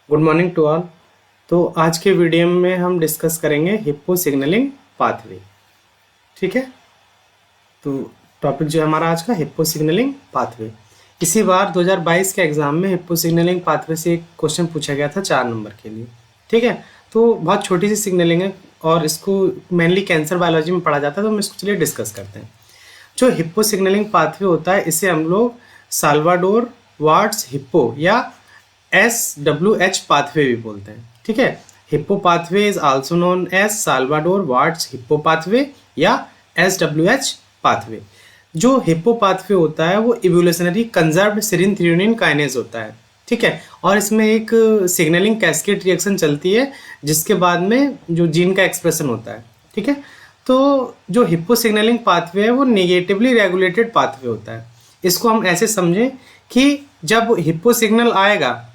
Good morning to all. तो आज के वीडियो में हम डिस्कस करेंगे हिप्पो सिग्नलिंग पाथवे। ठीक है, तो टॉपिक जो है हमारा आज का हिप्पो सिग्नलिंग पाथवे। इसी बार 2022 के एग्जाम में हिप्पो सिग्नलिंग पाथवे से एक क्वेश्चन पूछा गया था 4 नंबर के लिए। ठीक है, तो बहुत छोटी सी सिग्नलिंग है और इसको मेनली कैंसर बायोलॉजी में पढ़ा जाता है, तो हम इसको चलिए डिस्कस करते हैं। जो हिप्पो सिग्नलिंग पाथवे होता है इसे हम लोग साल्वाडोर वार्ट्स हिप्पो या SWH पाथवे भी बोलते हैं। ठीक है, Hippo pathway is also known as Salvador Warts Hippo pathway या SWH पाथवे। जो हिप्पो पाथवे होता है वो evolutionary conserved serine threonine kinase होता है। ठीक है, और इसमें एक सिग्नलिंग कैस्केड रिएक्शन चलती है जिसके बाद में जो जीन का एक्सप्रेशन होता है। ठीक है, तो जो हिप्पो सिग्नलिंग पाथवे है वो नेगेटिवली रेगुलेटेड पाथवे होता है। इसको हम ऐसे समझें कि जब हिप्पो सिग्नल आएगा,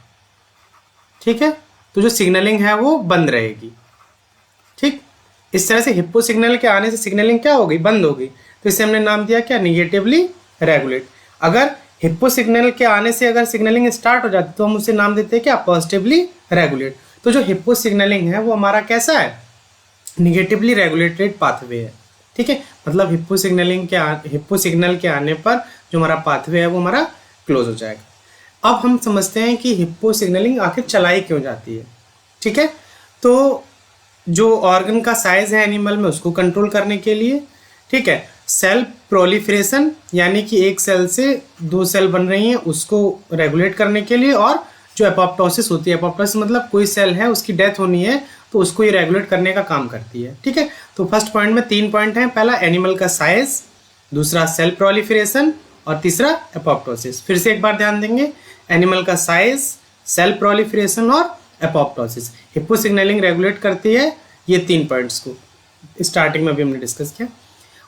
ठीक है, तो जो सिग्नलिंग है वो बंद रहेगी। ठीक, इस तरह से हिप्पो सिग्नल के आने से सिग्नलिंग क्या होगी, बंद होगी। तो इसे हमने नाम दिया क्या, निगेटिवली रेगुलेट। अगर हिप्पो सिग्नल के आने से अगर सिग्नलिंग स्टार्ट हो जाती तो हम उसे नाम देते हैं क्या, पॉजिटिवली रेगुलेट। तो जो हिप्पो सिग्नलिंग है वो हमारा कैसा है, निगेटिवली रेगुलेटेड पाथवे है। ठीक है, मतलब हिप्पो सिग्नल के आने पर जो हमारा पाथवे है वो हमारा क्लोज हो जाएगा। अब हम समझते हैं कि हिप्पो सिग्नलिंग आखिर चलाई क्यों जाती है। ठीक है, तो जो ऑर्गन का साइज है एनिमल में उसको कंट्रोल करने के लिए, ठीक है, सेल प्रोलिफरेशन यानी कि एक सेल से 2 सेल बन रही हैं उसको रेगुलेट करने के लिए, और जो एपोप्टोसिस होती है, एपोप्टोसिस मतलब कोई सेल है उसकी डेथ होनी है तो उसको ये रेगुलेट करने का काम करती है। ठीक है, तो फर्स्ट पॉइंट में 3 पॉइंट हैं। पहला एनिमल का साइज, दूसरा सेल प्रोलिफरेशन और तीसरा एपोप्टोसिस। फिर से एक बार ध्यान देंगे, एनिमल का साइज, सेल प्रोलिफरेशन और एपोप्टोसिस हिप्पो सिग्नलिंग रेगुलेट करती है। ये 3 पॉइंट्स को स्टार्टिंग में भी हमने डिस्कस किया।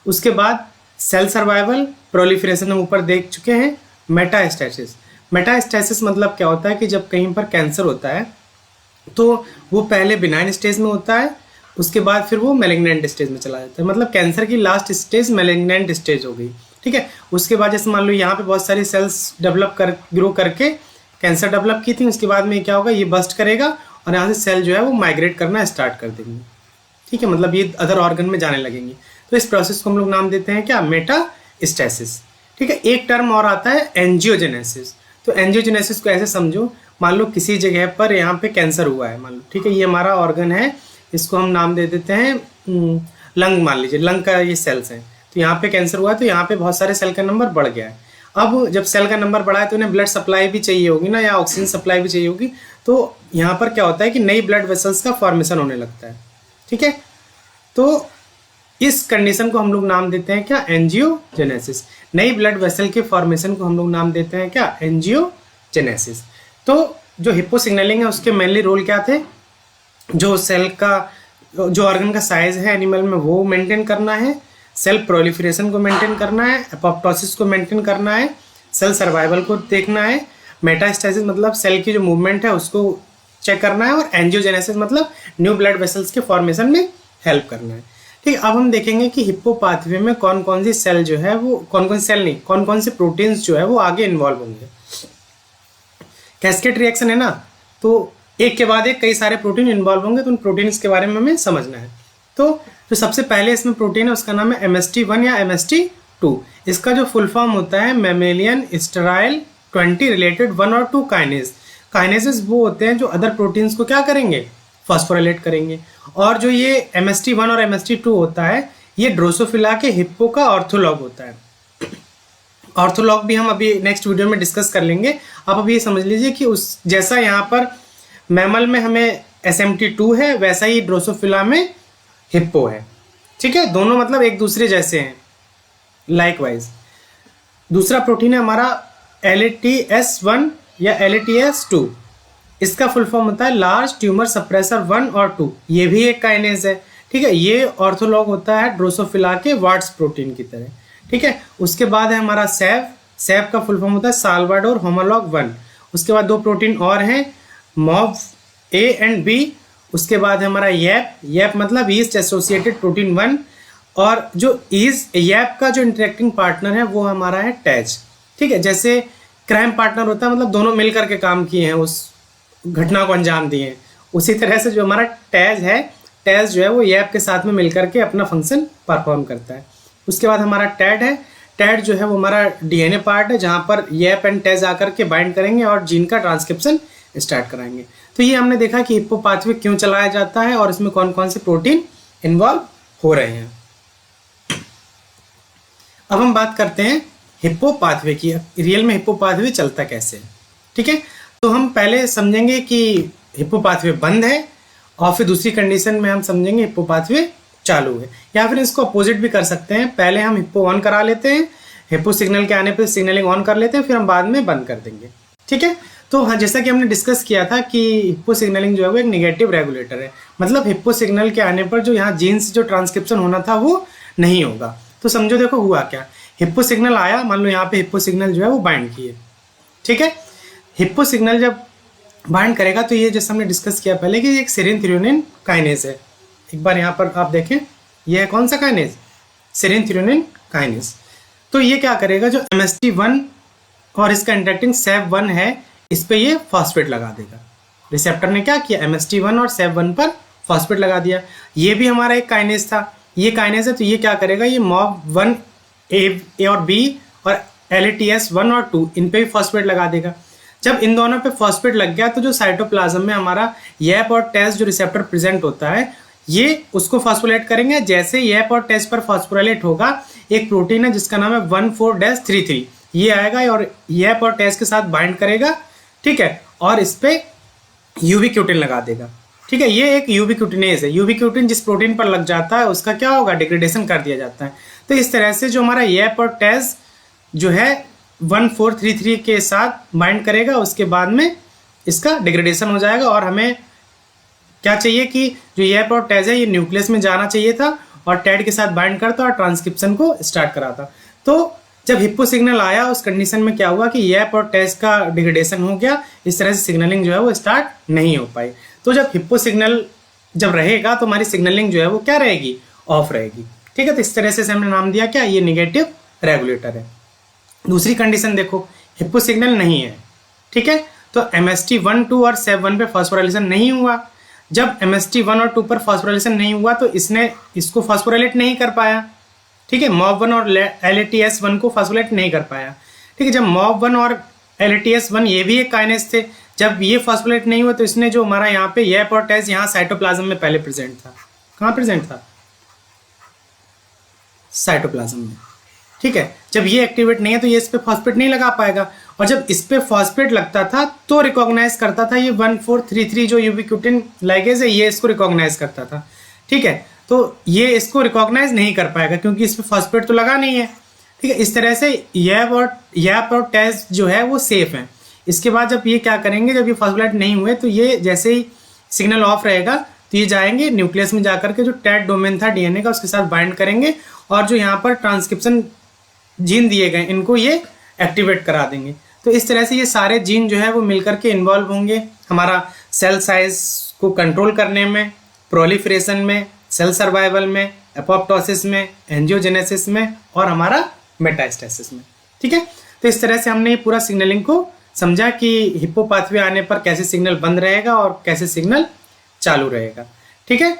उसके बाद सेल सर्वाइवल, प्रोलिफरेशन हम ऊपर देख चुके हैं। मेटास्टेसिस, मेटास्टेसिस मतलब क्या होता है कि जब कहीं पर कैंसर होता है तो वो पहले बिनाइन स्टेज में होता है, उसके बाद फिर वो मैलिग्नेंट स्टेज में चला जाता है। मतलब कैंसर की लास्ट स्टेज मैलिग्नेंट स्टेज हो गई। ठीक है, उसके बाद जैसे मान लो यहाँ पे बहुत सारी सेल्स ग्रो करके कैंसर डेवलप की थी, उसके बाद में क्या होगा, ये बस्ट करेगा और यहाँ से सेल जो है वो माइग्रेट करना स्टार्ट कर देंगे। ठीक है, मतलब ये अदर ऑर्गन में जाने लगेंगे। तो इस प्रोसेस को हम लोग नाम देते हैं क्या, मेटास्टेसिस। ठीक है, एक टर्म और आता है एंजियोजेनेसिस। तो एंजियोजेनेसिस को ऐसे समझो, मान लो किसी जगह पर यहाँ पे कैंसर हुआ है, मान लो, ठीक है, ये हमारा ऑर्गन है, इसको हम नाम दे देते हैं लंग, मान लीजिए लंग का ये सेल्स हैं। तो यहाँ पे कैंसर हुआ है तो यहाँ पे बहुत सारे सेल का नंबर बढ़ गया है। अब जब सेल का नंबर बढ़ा है तो उन्हें ब्लड सप्लाई भी चाहिए होगी ना, या ऑक्सीजन सप्लाई भी चाहिए होगी। तो यहाँ पर क्या होता है कि नई ब्लड वेसल्स का फॉर्मेशन होने लगता है। ठीक है, तो इस कंडीशन को हम लोग नाम देते हैं क्या, एंजियोजेनेसिस। नई ब्लड वेसल के फॉर्मेशन को हम लोग नाम देते हैं क्या, एंजियोजेनेसिस। तो जो हिप्पो सिग्नलिंग है उसके मेनली रोल क्या थे, जो सेल का, जो ऑर्गन का साइज है एनिमल में वो मेंटेन करना है, सेल प्रोलिफरेशन को मेंटेन करना है, एपोप्टोसिस को मेंटेन करना है, सेल सर्वाइवल को देखना है, मेटास्टेसिस मतलब सेल की जो मूवमेंट है उसको चेक करना है, और एंजियोजेनेसिस मतलब न्यू ब्लड वेसल्स के फॉर्मेशन में हेल्प करना है। ठीक है, अब हम देखेंगे कि हिप्पो पाथवे में कौन कौन सी सेल जो है वो, कौन कौन सेल नहीं, कौन कौन से प्रोटीन्स जो है वो आगे इन्वॉल्व होंगे। कैस्केड रिएक्शन है ना, तो एक के बाद एक कई सारे प्रोटीन इन्वॉल्व होंगे, तो उन प्रोटीन्स के बारे में हमें समझना है। तो जो सबसे पहले इसमें प्रोटीन है उसका नाम है MST1 या MST2। इसका जो फुल फॉर्म होता है मैमेलियन स्टेराइल 20 रिलेटेड 1 और 2 काइनेज। काइनेजेस वो होते हैं जो अदर प्रोटीन्स को क्या करेंगे, फॉस्फोराइलेट करेंगे। और जो ये MST1 और MST2 होता है ये ड्रोसोफिला के हिप्पो का ऑर्थोलॉग होता है। ऑर्थोलॉग भी हम अभी नेक्स्ट वीडियो में डिस्कस कर लेंगे। आप अभी ये समझ लीजिए कि उस जैसा यहाँ पर मैमल में हमें SMT2 है वैसा ही ड्रोसोफिला में हिप्पो है। ठीक है, दोनों मतलब एक दूसरे जैसे हैं, लाइकवाइज। दूसरा प्रोटीन है हमारा LATS1 या LATS2। इसका फुल फॉर्म होता है लार्ज ट्यूमर सप्रेसर 1 और 2। ये भी एक काइनेज है। ठीक है, ये ऑर्थोलॉग होता है ड्रोसोफिला के वार्ट्स प्रोटीन की तरह। ठीक है, उसके बाद है हमारा सैव का फुल फॉर्म होता है साल्वाडोर होमोलॉग 1। उसके बाद 2 प्रोटीन और हैं, मॉव A एंड B। उसके बाद है हमारा यैप मतलब ईस्ट एसोसिएटेड प्रोटीन 1। और जो यैप का जो इंटरेक्टिंग पार्टनर है वो हमारा है टैच। ठीक है, जैसे क्राइम पार्टनर होता है, मतलब दोनों मिल करके काम किए हैं उस घटना को अंजाम दिए हैं। उसी तरह से जो हमारा टैज है, टैज जो है वो येप के साथ में मिलकर के अपना फंक्शन परफॉर्म करता है। उसके बाद हमारा टैड है। टैड जो है वो हमारा डीएनए पार्ट है, जहाँ पर येप एंड टैज आकर के बाइंड करेंगे और जीन का ट्रांसक्रिप्शन स्टार्ट कराएंगे। तो ये हमने देखा कि हिप्पो पाथवे क्यों चलाया जाता है और इसमें कौन कौन से प्रोटीन इन्वॉल्व हो रहे हैं। अब हम बात करते हैं हिप्पो पाथवे की। रियल में हिप्पो पाथवे चलता कैसे है, ठीक है। तो हम पहले समझेंगे कि हिप्पो पाथवे बंद है, और फिर दूसरी कंडीशन में हम समझेंगे हिप्पो पाथवे चालू है। या फिर इसको अपोजिट भी कर सकते हैं, पहले हम हिप्पो ऑन करा लेते हैं, हिप्पो सिग्नल के आने पर सिग्नलिंग ऑन कर लेते हैं, फिर हम बाद में बंद कर देंगे, ठीक है। तो हाँ, जैसा कि हमने डिस्कस किया था कि हिप्पो सिग्नलिंग जो है वो एक नेगेटिव रेगुलेटर है। मतलब हिप्पो सिग्नल के आने पर जो यहाँ जीन से जो ट्रांसक्रिप्शन होना था वो नहीं होगा। तो समझो, देखो हुआ क्या, हिप्पो सिग्नल आया, मान लो यहाँ पे हिप्पो सिग्नल जो है वो बाइंड किए, ठीक है। हिप्पो सिग्नल जब बाइंड करेगा तो ये जैसे हमने डिस्कस किया पहले कि एक सेरीन थ्रेओनिन काइनेज है। एक बार यहाँ पर आप देखें, ये है कौन सा काइनेज, सेरीन थ्रेओनिन काइनेज। तो ये क्या करेगा, जो MST1 और इसका इंटरेक्टिंग SEV1 है, इस पे ये फॉस्फेट लगा देगा। रिसेप्टर ने क्या किया, MST1 और SEV1 पर फॉस्फेट लगा दिया। ये भी हमारा एक काइनेज था, ये काइनेज है, तो ये क्या करेगा, ये MOB1 A और B और LATS1 और 2 इन पे भी फॉस्फेट लगा देगा। जब इन दोनों पे फॉस्फेट लग गया तो जो साइटोप्लाज्म में हमारा YAP और TAZ जो रिसेप्टर प्रेजेंट होता है, ये उसको फॉस्फोराइलेट करेंगे। जैसे YAP और TAZ पर फॉस्फोराइलेट होगा, एक प्रोटीन है जिसका नाम है 14-33, ये आएगा और YAP और TAZ के साथ बाइंड करेगा, ठीक है, और इस पे यूबिक्यूटिन लगा देगा, ठीक है। ये एक यूबिक्यूटिनेज है। यूबिक्यूटिन जिस प्रोटीन पर लग जाता है उसका क्या होगा, डिग्रेडेशन कर दिया जाता है। तो इस तरह से जो हमारा YAP और TAZ जो है 1433 के साथ बाइंड करेगा, उसके बाद में इसका डिग्रेडेशन हो जाएगा। और हमें क्या चाहिए कि जो YAP और TAZ है ये न्यूक्लियस में जाना चाहिए था और टैड के साथ बाइंड करता और ट्रांसक्रिप्शन को स्टार्ट कराता। तो जब हिप्पो सिग्नल आया, उस कंडीशन में क्या हुआ कि YAP और TAZ का डिग्रेडेशन हो गया, इस तरह से सिग्नलिंग जो है वो स्टार्ट नहीं हो पाई। तो जब हिप्पो सिग्नल जब रहेगा तो हमारी सिग्नलिंग जो है वो क्या रहेगी, ऑफ रहेगी, ठीक है। तो इस तरह से हमने नाम दिया क्या, ये निगेटिव रेगुलेटर है। दूसरी कंडीशन देखो, हिप्पो सिग्नल नहीं है, ठीक है, तो MST1, 2 और SEV1 पे फॉस्फोराइलेशन नहीं हुआ। जब MST1 और 2 पर फॉस्फोराइलेशन नहीं हुआ तो इसने इसको फॉस्फोराइलेट नहीं कर पाया, ठीक है। MOB1 और LATS1 को फॉस्फोराइलेट नहीं कर पाया, ठीक है। जब MOB1 और LATS1 ये भी एक काइनेज थे, जब ये फॉस्फोराइलेट नहीं हुआ तो इसने जो हमारा यहाँ पे YAP और TAZ यहाँ साइटोप्लाज्म में पहले प्रेजेंट था, कहाँ प्रेजेंट था, साइटोप्लाज्म में, ठीक है। जब ये एक्टिवेट नहीं है तो ये इस पे फॉस्फेट नहीं लगा पाएगा, और जब इस पे फॉस्फेट लगता था तो रिकॉग्नाइज करता था, ये 1433 जो यूबिक्यूटिन लाइगेज है ये इसको रिकॉग्नाइज करता था, ठीक है। तो ये इसको रिकॉग्नाइज नहीं कर पाएगा क्योंकि इस पे फॉस्फेट तो लगा नहीं है, ठीक है। इस तरह से YAP और TAZ जो है वो सेफ है। इसके बाद जब ये क्या करेंगे, जब ये फॉस्फोराइलेट नहीं हुए तो ये जैसे ही सिग्नल ऑफ रहेगा तो ये जाएंगे न्यूक्लियस में जाकर के जो टैड डोमेन था डीएनए का उसके साथ बाइंड करेंगे, और जो यहाँ पर ट्रांसक्रिप्शन जीन दिए गए इनको ये एक्टिवेट करा देंगे। तो इस तरह से ये सारे जीन जो है वो मिलकर के इन्वॉल्व होंगे हमारा सेल साइज को कंट्रोल करने में, प्रोलिफरेशन में, सेल सर्वाइवल में, एपोप्टोसिस में, एंजियोजेनेसिस में और हमारा मेटास्टेसिस में, ठीक है। तो इस तरह से हमने ये पूरा सिग्नलिंग को समझा कि हिप्पो पाथवे आने पर कैसे सिग्नल बंद रहेगा और कैसे सिग्नल चालू रहेगा, ठीक है।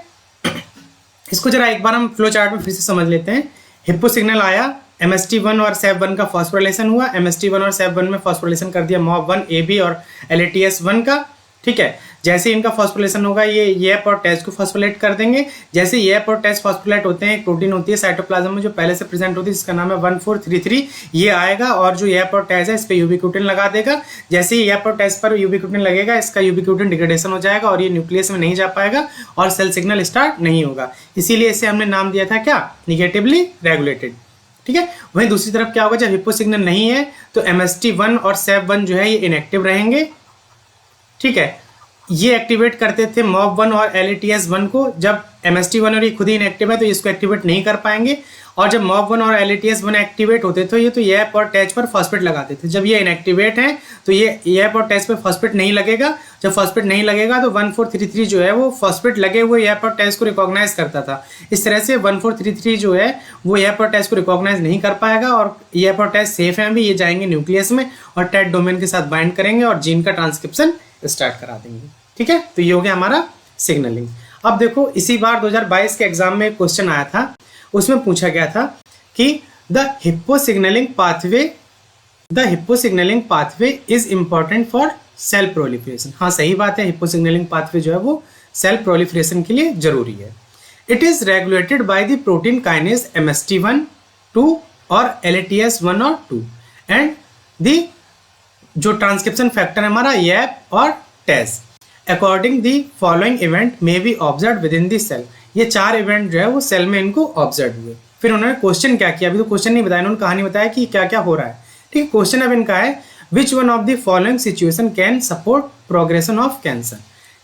इसको जरा एक बार हम फ्लो चार्ट में फिर से समझ लेते हैं। हिप्पो सिग्नल आया, MST1 और SEV1 का फॉस्फोराइलेशन हुआ, MST1 और SEV1 में फॉस्फोराइलेशन कर दिया MOB1 AB और LATS1 का, ठीक है। जैसे इनका फॉस्फोराइलेशन होगा ये YAP और TAZ को फॉस्फोराइलेट कर देंगे। जैसे YAP और TAZ फॉस्फोराइलेट होते हैं, एक प्रोटीन होती है साइटोप्लाज्म में जो पहले से प्रेजेंट होती है जिसका नाम है 1433, ये आएगा और जो YAP और TAZ है इस पे यूबिक्यूटिन लगा देगा। जैसे ही YAP और TAZ पर यूबिक्यूटिन लगेगा, इसका यूबिक्यूटिन डिग्रेडेशन हो जाएगा और ये न्यूक्लियस में नहीं जा पाएगा और सेल सिग्नल स्टार्ट नहीं होगा। इसीलिए इसे हमने नाम दिया था क्या, निगेटिवली रेगुलेटेड, ठीक है। वहीं दूसरी तरफ क्या होगा, जब हिप्पो सिग्नल नहीं है तो MST1 और SEV1 जो है ये इनएक्टिव रहेंगे, ठीक है। ये एक्टिवेट करते थे MOB1 और LATS1 को। जब MST1 और ये खुद ही इनएक्टिव है तो इसको एक्टिवेट नहीं कर पाएंगे, और जब MOB1 और LATS1 एक्टिवेट होते थे तो YAP और TAZ पर फॉस्फेट लगाते थे। जब ये इनएक्टिवेट हैं तो ये YAP और TAZ पर फॉस्फेट नहीं लगेगा। जब फॉस्फेट नहीं लगेगा तो 1433 जो है वो फॉस्फेट लगे हुए YAP और TAZ को रिकॉग्नाइज करता था। इस तरह से 1433 जो है वो YAP और TAZ को रिकॉग्नाइज नहीं कर पाएगा और YAP और TAZ सेफ हैं, भी ये जाएंगे न्यूक्लियस में और टैड डोमेन के साथ बाइंड करेंगे और जीन का ट्रांसक्रिप्शन स्टार्ट करा देंगे। ठीक है, तो ये हो गया हमारा सिग्नलिंग। अब देखो इसी बार 2022 के एग्जाम में एक क्वेश्चन आया था, उसमें पूछा गया था कि the hippo signalling pathway is important for sale proliferation. हाँ सही बात है, हिप्पो सिग्नलिंग पाथवे जो है वो सेल प्रोलिफरेशन के लिए जरूरी है। It is regulated by the protein kinase MST1, 2 और LATS1 और 2 एंड द जो ट्रांसक्रिप्शन फैक्टर है हमारा YAP और TAZ। According the following event may be observe with in the cell. ये 4 इवेंट जो है वो सेल में इनको ऑब्जर्व हुए। फिर उन्होंने क्वेश्चन क्या किया, अभी तो क्वेश्चन नहीं बताया, उन्होंने कहानी बताया कि क्या क्या हो रहा है। ठीक है, क्वेश्चन अब इनका है which one of the following situation can support progression of cancer.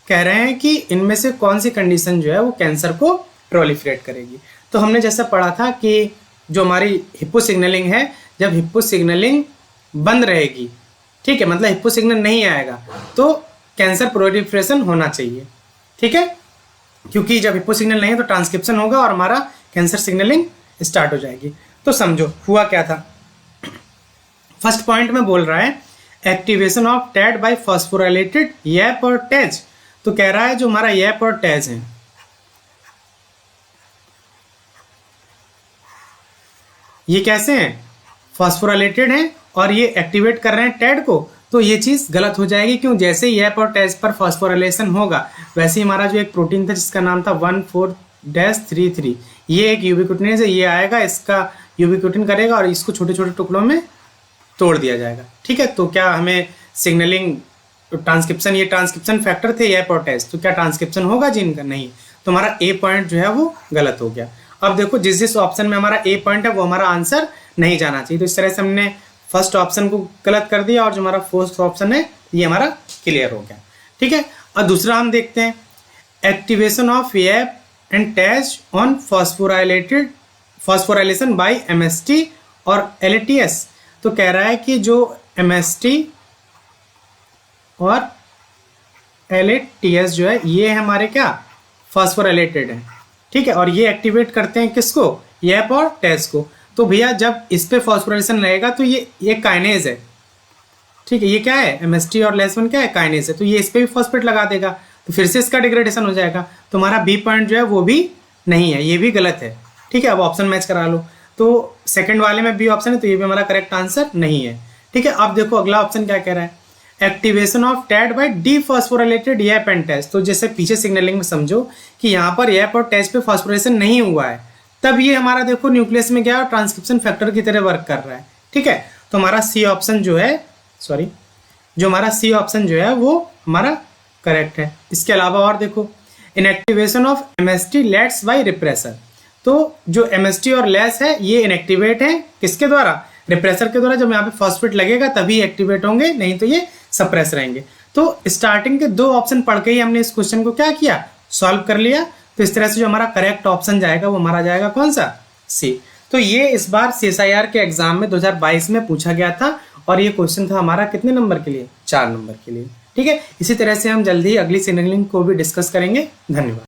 कह रहे हैं कि इनमें से कौन सी कंडीशन जो है वो कैंसर को प्रोलिफरेट करेगी। तो हमने जैसा पढ़ा था कि जो हमारी हिप्पो सिग्नलिंग है, जब हिप्पो सिग्नलिंग बंद रहेगी, ठीक है, मतलब हिप्पो सिग्नल नहीं आएगा तो कैंसर प्रोलिफरेशन होना चाहिए। ठीक है, क्योंकि जब हिप्पो सिग्नल नहीं है तो ट्रांसक्रिप्शन होगा और हमारा कैंसर सिग्नलिंग स्टार्ट हो जाएगी। तो समझो हुआ क्या था। फर्स्ट पॉइंट में बोल रहा है activation of TEAD by phosphorylated YAP और TAZ। तो कह रहा है जो हमारा YAP और TAZ है, ये कैसे हैं, फॉस्फोराइलेटेड हैं और ये एक्टिवेट कर रहे हैं टैड को। तो ये चीज गलत हो जाएगी, क्यों, जैसे ही YAP और TAZ पर फॉस्फोराइलेशन होगा वैसे ही हमारा जो एक प्रोटीन था जिसका नाम था 14-33, ये एक यूबिक्विटिनेज है, ये आएगा, इसका यूबिक्विटिन करेगा और इसको छोटे छोटे टुकड़ों में तोड़ दिया जाएगा। ठीक है, तो क्या हमें सिग्नलिंग ट्रांसक्रिप्शन, ये ट्रांसक्रिप्शन फैक्टर थे YAP और TAZ, तो क्या ट्रांसक्रिप्शन होगा जिनका, नहीं, तो हमारा ए पॉइंट जो है वो गलत हो गया। अब देखो जिस ऑप्शन में हमारा ए पॉइंट है वो हमारा आंसर नहीं जाना चाहिए। तो इस तरह से हमने फर्स्ट ऑप्शन को गलत कर दिया और जो हमारा फोर्थ ऑप्शन है ये हमारा क्लियर हो गया। ठीक है, और दूसरा हम देखते हैं activation of YAP and TAZ on phosphorylation by MST और LATS। तो कह रहा है कि जो MST और LATS जो है ये हमारे क्या फॉस्फोराइलेटेड है। ठीक है, और ये एक्टिवेट करते हैं किसको, YAP और TAZ को। तो भैया जब इस पे फॉस्फोराइलेशन रहेगा तो ये काइनेज है। ठीक है, ये क्या है, MST और LAS1 क्या है, काइनेज है, तो ये इस पे भी फॉस्फेट लगा देगा तो फिर से इसका डिग्रेडेशन हो जाएगा। तो हमारा बी पॉइंट जो है वो भी नहीं है, ये भी गलत है। ठीक है, अब ऑप्शन मैच करा लो। तो सेकंड वाले में बी ऑप्शन है तो ये भी हमारा करेक्ट आंसर नहीं है। ठीक है, अब देखो अगला ऑप्शन क्या कह रहा है, activation of TEAD by dephosphorylated YAP and TAZ। तो जैसे पीछे सिग्नलिंग में समझो कि यहाँ पर YAP और TAZ पे फॉस्फोराइलेशन नहीं हुआ है, तब ये हमारा देखो न्यूक्लियस में गया और ट्रांसक्रिप्शन फैक्टर की तरह वर्क कर रहा है। ठीक है, तो हमारा सी ऑप्शन जो है, जो हमारा सी ऑप्शन जो है वो हमारा करेक्ट है। इसके अलावा और देखो inactivation of MST LATS by repressor. तो जो MST और लेस है ये इनएक्टिवेट है किसके द्वारा, रिप्रेसर के द्वारा। जब यहाँ पे फॉस्फेट लगेगा तभी एक्टिवेट होंगे, नहीं तो ये सप्रेस रहेंगे। तो स्टार्टिंग के 2 ऑप्शन पढ़ के ही हमने इस क्वेश्चन को क्या किया, सॉल्व कर लिया। तो इस तरह से जो हमारा करेक्ट ऑप्शन जाएगा वो हमारा जाएगा कौन सा, सी। तो ये इस बार CSIR के एग्जाम में 2022 में पूछा गया था और ये क्वेश्चन था हमारा कितने नंबर के लिए, 4 नंबर के लिए। ठीक है, इसी तरह से हम जल्दी ही अगली सिग्नलिंग को भी डिस्कस करेंगे। धन्यवाद।